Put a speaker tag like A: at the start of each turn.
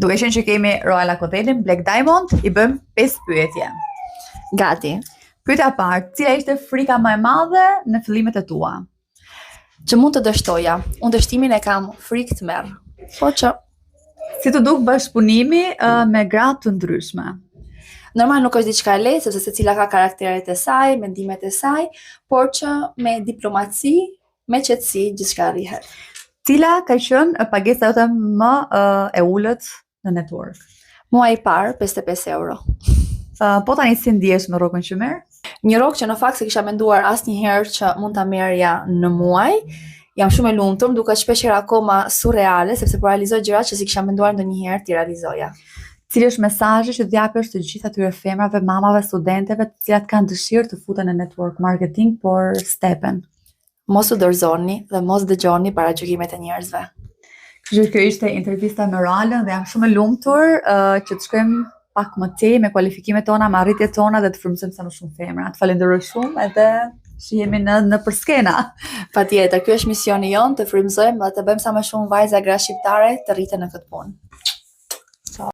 A: Duke qenë që kemi Royal Hotelin Black Diamond, i bëjmë 5 pyetje.
B: Gati.
A: Pyetja e parë, cila ishte frika më e madhe në fillimet e tua?
B: Që mund të dështoja. Unë dështimin e kam frikë të merr. Po që
A: Si të duk bashkëpunimi me gra të ndryshme?
B: normal nuk është diçka e lehtë sepse secila ka karakteret e saj, mendimet e saj, por që me diplomaci, me qetësi gjithçka arrihet.
A: Cila ka qenë pagesa jote më e ulët në network?
B: Muaji i parë 55 euro.
A: Po tani si ndihesh me rrogën që merr?
B: Një rrogë që në fakt se kisha menduar asnjëherë që mund ta merrja në muaj. Jam shumë e lumtur, duket shpeshherë akoma surreale sepse po realizoj gjëra që si kisha menduar ndonjëherë t'i realizoja.
A: Cili është mesazhi që t'japësh të gjithë atyre femrave, mamave, studenteve, të cilat kanë dëshirë të futen në network marketing, por stepen?
B: Mos u dorëzoni dhe mos dëgjoni paragjykimet e njerëzve.
A: Kështu që kjo ishte intervista me Roalën dhe jam shumë e lumtur që të shkojmë pak më tej me kualifikimet tona, me arritjet tona dhe të frymëzojmë sa më shumë femra. Të falenderoj shumë edhe që jemi në përskena.
B: Patjetër, ky është misioni jon, të frymëzojmë dhe të bëjmë sa më shumë vajza gra shqiptare të rriten në këtë punë.